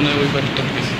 মনে হয় ওই বাড়িটা গেছি।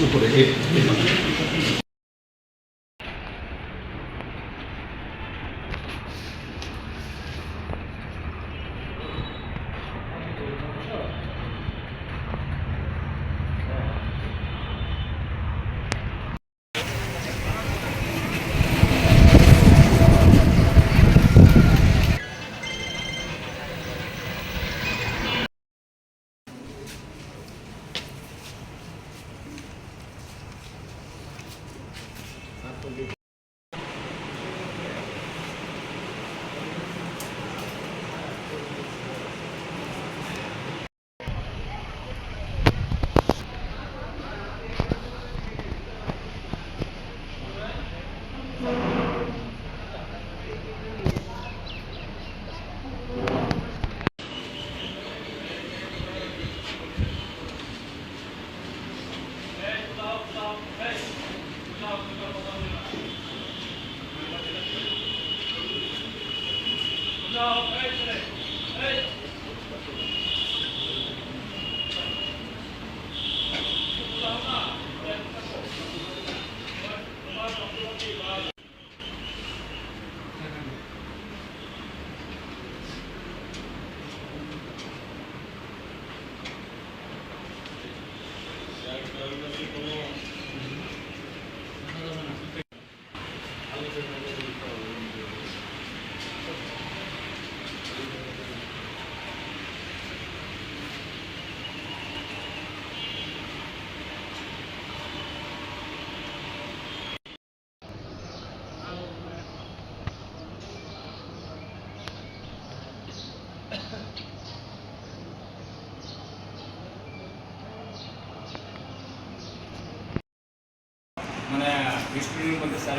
উপরে মানে স্টুডেন্টের মধ্যে স্যার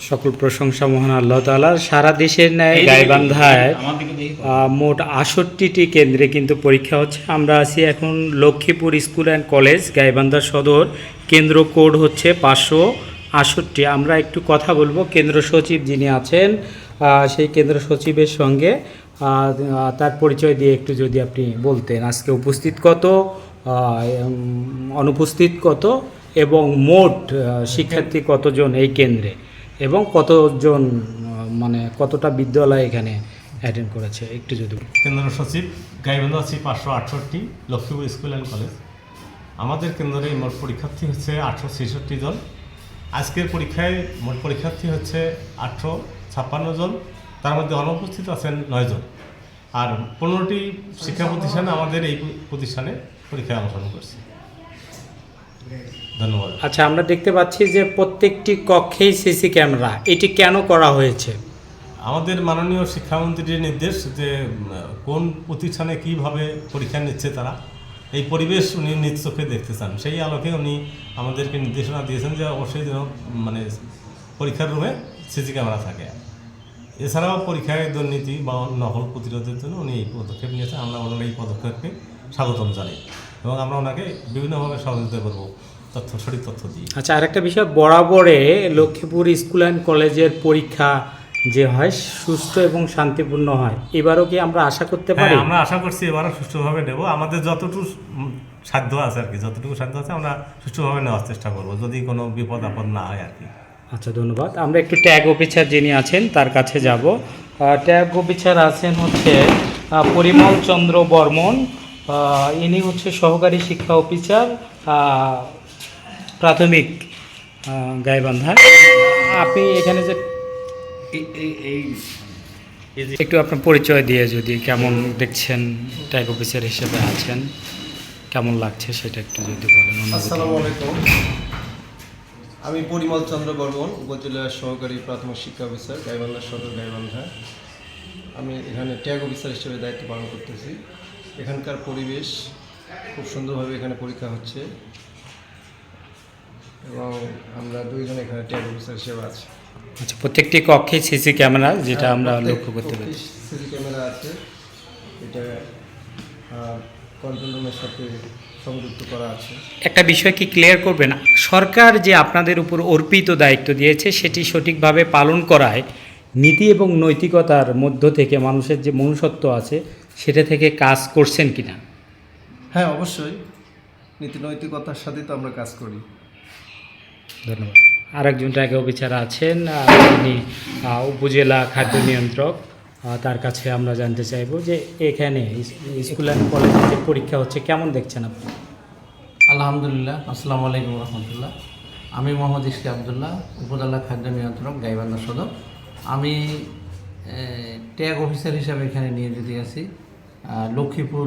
সকল প্রশংসা মহান আল্লাহ তাআলার। সারা দেশের ন্যায় গাইবান্ধায় মোট ৬৮টি কেন্দ্রে কিন্তু পরীক্ষা হচ্ছে। আমরা আছি এখন Lakshmipur school and college, Gaibandha সদর। কেন্দ্র কোড হচ্ছে ৫৬৮। আমরা একটু কথা বলবো কেন্দ্র সচিব যিনি আছেন সেই কেন্দ্র সচিবের সঙ্গে। তার পরিচয় দিয়ে একটু যদি আপনি বলতেন, আজকে উপস্থিত কত, অনুপস্থিত কত, এবং মোট শিক্ষার্থী কতজন এই কেন্দ্রে, এবং কতজন মানে কতটা বিদ্যালয় এখানে অ্যাটেন্ড করেছে একটু যদি। কেন্দ্র সচিব, গাইবান্ধা আছি ৫৬৮, লক্ষ্মীপুর স্কুল অ্যান্ড কলেজ। আমাদের কেন্দ্রে মোট পরীক্ষার্থী হচ্ছে ৮৬৬ জন। আজকের পরীক্ষায় মোট পরীক্ষার্থী হচ্ছে ৮৫৬ জন, তার মধ্যে অনুপস্থিত আছেন ৯ জন। আর ১৫টি শিক্ষা প্রতিষ্ঠানে আমাদের এই প্রতিষ্ঠানে পরীক্ষায় অংশগ্রহণ করছে। ধন্যবাদ। আচ্ছা, আমরা দেখতে পাচ্ছি যে প্রত্যেকটি কক্ষেই সিসি ক্যামেরা, এটি কেন করা হয়েছে? আমাদের মাননীয় শিক্ষামন্ত্রীর নির্দেশ যে কোন প্রতিষ্ঠানে কীভাবে পরীক্ষা নিচ্ছে তারা, এই পরিবেশ উনি নিজ চোখে দেখতে চান। সেই আলোকে উনি আমাদেরকে নির্দেশনা দিয়েছেন যে অবশ্যই যেন মানে পরীক্ষার রুমে সিসি ক্যামেরা থাকে। এছাড়াও পরীক্ষায় দুর্নীতি বা নকল প্রতিরোধের জন্য উনি এই পদক্ষেপ নিয়েছেন। আমরা ওনার এই পদক্ষেপকে স্বাগতম জানাই এবং আমরা ওনাকে বিভিন্নভাবে সহযোগিতা করব সঠিক তথ্য দিই। আচ্ছা, আরেকটা বিষয়, বরাবরে লক্ষ্মীপুর স্কুল অ্যান্ড কলেজের পরীক্ষা যে হয় সুষ্ঠু এবং শান্তিপূর্ণ হয়, এবারও কি আমরা আশা করতে পারি? আমরা আশা করছি এবারও সুষ্ঠুভাবে নেব। আমাদের যতটুকু সাধ্য আছে আর কি, যতটুকু সাধ্য আছে আমরা সুষ্ঠুভাবে নেওয়ার চেষ্টা করব, যদি কোনো বিপদ আপদ না হয় আর কি। আচ্ছা, ধন্যবাদ। আমরা একটু ট্যাগ অফিসার যিনি আছেন তার কাছে যাব। ট্যাগ অফিসার আছেন হচ্ছে পরিমল চন্দ্র বর্মন। ইনি হচ্ছে সহকারী শিক্ষা অফিসার প্রাথমিক গাইবান্ধা। আপনি এখানে যে একটু আপনার পরিচয় দিয়ে যদি কেমন দেখছেন, ট্যাগ অফিসার হিসেবে আছেন, কেমন লাগছে সেটা একটু যদি বলেন। আসসালামু আলাইকুম, আমি পরিমল চন্দ্র বর্মন, উপজেলার সহকারী প্রাথমিক শিক্ষা অফিসার, গাইবান্ধা সদর, গাইবান্ধা। আমি এখানে ট্যাগ অফিসার হিসেবে দায়িত্ব পালন করতেছি। এখানকার পরিবেশ খুব সুন্দরভাবে এখানে পরীক্ষা হচ্ছে এবং আমরা দুইজন এখানে ট্যাগ অফিসার হিসেবে আছি। আচ্ছা, প্রত্যেকটি কক্ষে সিসি ক্যামেরা, যেটা আমরা লক্ষ্য করতে পারি। সিসি ক্যামেরা আছে, এটা কন্ট্রোল রুমের সাথে সংযুক্ত করা আছে। একটা বিষয় কি ক্লিয়ার করবেন, সরকার যে আপনাদের উপর অর্পিত দায়িত্ব দিয়েছে সেটি সঠিকভাবে পালন করায় নীতি এবং নৈতিকতার মধ্য থেকে মানুষের যে মনুষ্যত্ব আছে সেটা থেকে কাজ করছেন কিনা? হ্যাঁ, অবশ্যই নীতি নৈতিকতার সাথে তো আমরা কাজ করি। ধন্যবাদ। আরেকজন ট্যাগ অফিসার আছেন, তিনি উপজেলা খাদ্য নিয়ন্ত্রক। তার কাছে আমরা জানতে চাইব যে এখানে স্কুল অ্যান্ড কলেজে যে পরীক্ষা হচ্ছে কেমন দেখছেন আপনি? আলহামদুলিল্লাহ, আসসালামু আলাইকুম রহমতুল্লাহ। আমি মোহাম্মদ ইশকি আবদুল্লাহ, উপজেলা খাদ্য নিয়ন্ত্রক, গাইবান্ধা সদর। আমি ট্যাগ অফিসার হিসাবে এখানে নিয়োজিত আছি লক্ষ্মীপুর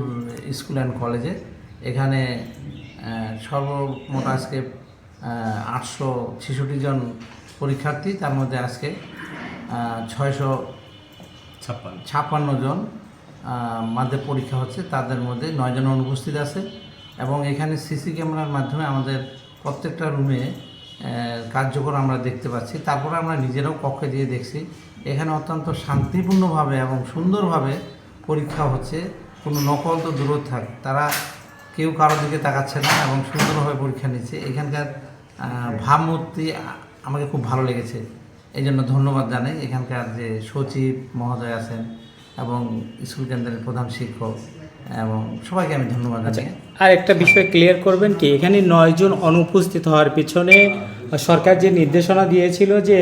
স্কুল অ্যান্ড কলেজে। এখানে সর্বমোট আজকে 866 জন পরীক্ষার্থী, তার মধ্যে আজকে 656 জন মাধ্যে পরীক্ষা হচ্ছে। তাদের মধ্যে 9 জন অনুপস্থিত আছে এবং এখানে সিসি ক্যামেরার মাধ্যমে আমাদের প্রত্যেকটা রুমে কার্যকর আমরা দেখতে পাচ্ছি। তারপরে আমরা নিজেরাও কক্ষে দিয়ে দেখছি। এখানে অত্যন্ত শান্তিপূর্ণভাবে এবং সুন্দরভাবে পরীক্ষা হচ্ছে। কোনো নকল তো দূর থাক, তারা কেউ কারোর দিকে তাকাচ্ছে না এবং সুন্দরভাবে পরীক্ষা নিচ্ছে। এখানকার ভাবমূর্তি আমাকে খুব ভালো লেগেছে, এই জন্য ধন্যবাদ জানাই এখানকার যে সচিব মহোদয় আছেন এবং স্কুল কেন্দ্রের প্রধান শিক্ষক এবং সবাইকে আমি ধন্যবাদ জানাই। আর একটা বিষয় ক্লিয়ার করবেন কি, এখানে 9 জন অনুপস্থিত হওয়ার পিছনে সরকার যে নির্দেশনা দিয়েছিল যে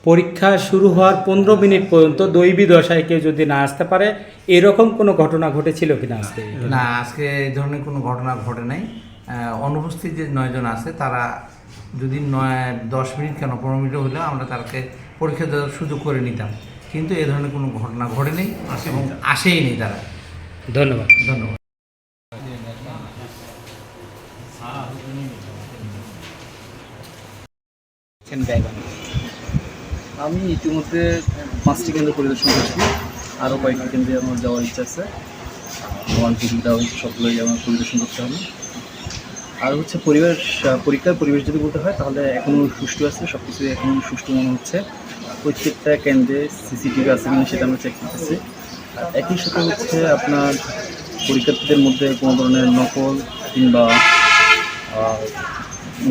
পরীক্ষা শুরু হওয়ার 15 মিনিট পর্যন্ত দৈবী দশায় কেউ যদি না আসতে পারে, এরকম কোনো ঘটনা ঘটেছিল কিনা আজকে? না, আজকে এই ধরনের কোনো ঘটনা ঘটে নাই। অনুপস্থিত যে 9 জন আছে তারা যদি 10 মিনিট কেন 15 মিনিট হলেও আমরা তাকে পরীক্ষা দেওয়ার সুযোগ করে নিতাম, কিন্তু এ ধরনের কোনো ঘটনা ঘটে নেই এবং আসেই নেই তারা। ধন্যবাদ। ধন্যবাদ। আমি ইতিমধ্যে 5টি কেন্দ্র পরিদর্শন করছি, আরও কয়েকটি কেন্দ্রে আমার যাওয়ার ইচ্ছা আছে। আমার টিকিট দেওয়া হয়েছে, সবগুলোই আমার পরিদর্শন করতে হবে। আর হচ্ছে পরীক্ষার পরিবেশ যদি বলতে হয় তাহলে এখনও সুষ্ঠু আছে, সব কিছুই এখনও সুষ্ঠু মনে হচ্ছে। প্রত্যেকটা কেন্দ্রে সিসিটিভি আছে কিনা সেটা আমরা চেক করতেছি। আর একই সাথে হচ্ছে আপনার পরীক্ষার্থীদের মধ্যে কোনো ধরনের নকল কিংবা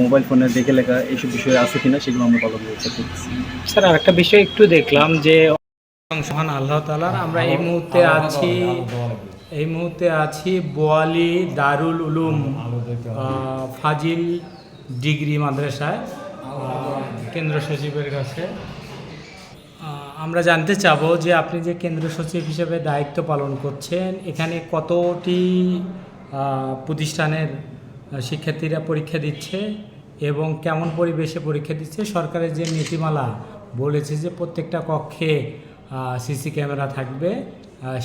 মোবাইল ফোনে দেখে লেখা এইসব বিষয় আছে কিনা সেগুলো আমরা ভালো করে চেক করতেছি। স্যার, আরেকটা বিষয় একটু দেখলাম যে মহান আল্লাহ তাআলার, আমরা এই মুহূর্তে আছি বোয়ালি দারুল উলুম ফাজিল ডিগ্রি মাদ্রাসায় কেন্দ্র সচিবের কাছে। আমরা জানতে চাবো যে আপনি যে কেন্দ্র সচিব হিসেবে দায়িত্ব পালন করছেন, এখানে কতটি প্রতিষ্ঠানের শিক্ষার্থীরা পরীক্ষা দিচ্ছে এবং কেমন পরিবেশে পরীক্ষা দিচ্ছে? সরকারের যে নীতিমালা বলেছে যে প্রত্যেকটা কক্ষে সিসি ক্যামেরা থাকবে,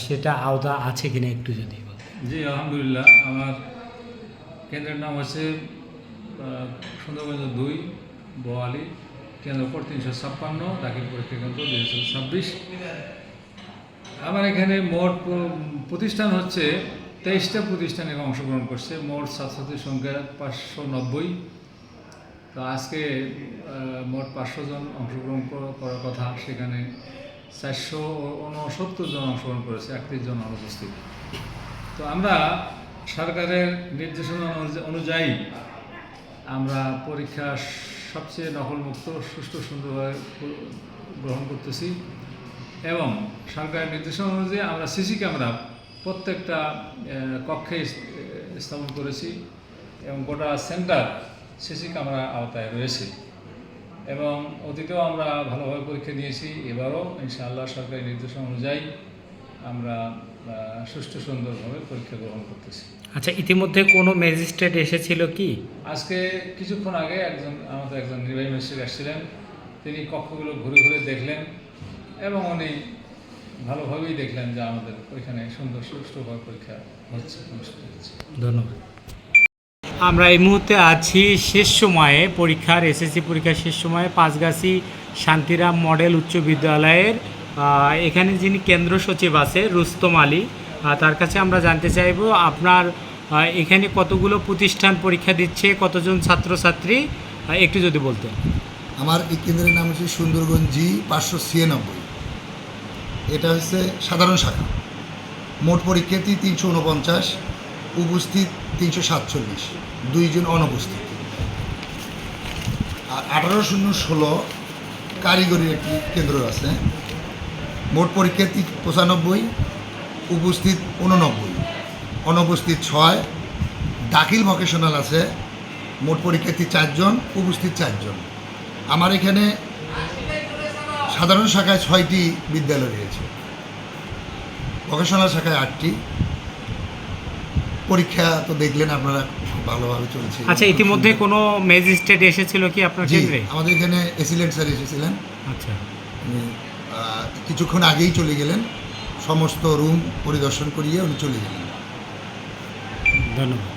সেটা আওতা আছে কিনা একটু যদি বলতেন। জি, আলহামদুলিল্লাহ। আমার কেন্দ্রের নাম হচ্ছে সুন্দরগঞ্জ 2 বোয়ালি, কেন্দ্র কোড 356, দাখিল পরীক্ষা কেন্দ্র 2026। আমার এখানে মোট প্রতিষ্ঠান হচ্ছে 23টা প্রতিষ্ঠান এখানে অংশগ্রহণ করছে। মোট ছাত্রছাত্রীর সংখ্যা 590। তো আজকে মোট 500 জন অংশগ্রহণ করার কথা, সেখানে 469 জন অংশগ্রহণ করেছে, 31 জন অনুপস্থিত। তো আমরা সরকারের নির্দেশনা অনুযায়ী আমরা পরীক্ষা সবচেয়ে নকলমুক্ত, সুষ্ঠু, সুন্দরভাবে গ্রহণ করতেছি এবং সরকারের নির্দেশনা অনুযায়ী আমরা সিসি ক্যামেরা প্রত্যেকটা কক্ষে স্থাপন করেছি এবং গোটা সেন্টার সিসি ক্যামেরা আওতায় রয়েছে এবং অতীতেও আমরা ভালোভাবে পরীক্ষা দিয়েছি। এবারও ইনশাআল্লাহ সরকারি নির্দেশনা অনুযায়ী আমরা সুষ্ঠু সুন্দরভাবে পরীক্ষা গ্রহণ করতেছি। আচ্ছা, ইতিমধ্যে কোনো ম্যাজিস্ট্রেট এসেছিল কি? আজকে কিছুক্ষণ আগে আমাদের একজন নির্বাহী ম্যাজিস্ট্রেট আসছিলেন, তিনি কক্ষগুলো ঘুরে ঘুরে দেখলেন এবং উনি ভালোভাবেই দেখলেন যে আমাদের ওইখানে সুন্দর সুষ্ঠুভাবে পরীক্ষা অনুষ্ঠিত হচ্ছে। ধন্যবাদ। আমরা এই মুহূর্তে আছি শেষ সময়ে পরীক্ষার, এসএসসি পরীক্ষার শেষ সময়ে পাঁচগাছি শান্তিরাম মডেল উচ্চ বিদ্যালয়ের এখানে যিনি কেন্দ্র সচিব আছে রুস্তম আলী, তার কাছে আমরা জানতে চাইব আপনার এখানে কতগুলো প্রতিষ্ঠান পরীক্ষা দিচ্ছে, কতজন ছাত্রছাত্রী, একটু যদি বলতেন। আমার এই কেন্দ্রের নাম হচ্ছে সুন্দরগঞ্জ জি 596। এটা হচ্ছে সাধারণ শাখা। মোট পরীক্ষার্থী 349, উপস্থিত 347, 2 জন অনুপস্থিত। আর 18/016 কারিগরির একটি কেন্দ্র আছে। মোট পরীক্ষার্থী 95, উপস্থিত 89, অনুপস্থিত 6। দাখিল ভোকেশনাল আছে, মোট পরীক্ষার্থী 4 জন, উপস্থিত 4 জন। আমার এখানে সাধারণ শাখায় 6টি বিদ্যালয় রয়েছে, ভোকেশনাল শাখায় 8টি। পরীক্ষা তো দেখলেন আপনারা, ভালোভাবে চলছে। আচ্ছা, ইতিমধ্যে কোনো ম্যাজিস্ট্রেট এসেছিল কি আপনার জি, কেন্দ্রে? আমাদের এখানে এসিলেন্ট স্যার এসেছিলেন। আচ্ছা, উনি কিছুক্ষণ আগেই চলে গেলেন, সমস্ত রুম পরিদর্শন করিয়ে উনি চলে গেলেন। ধন্যবাদ।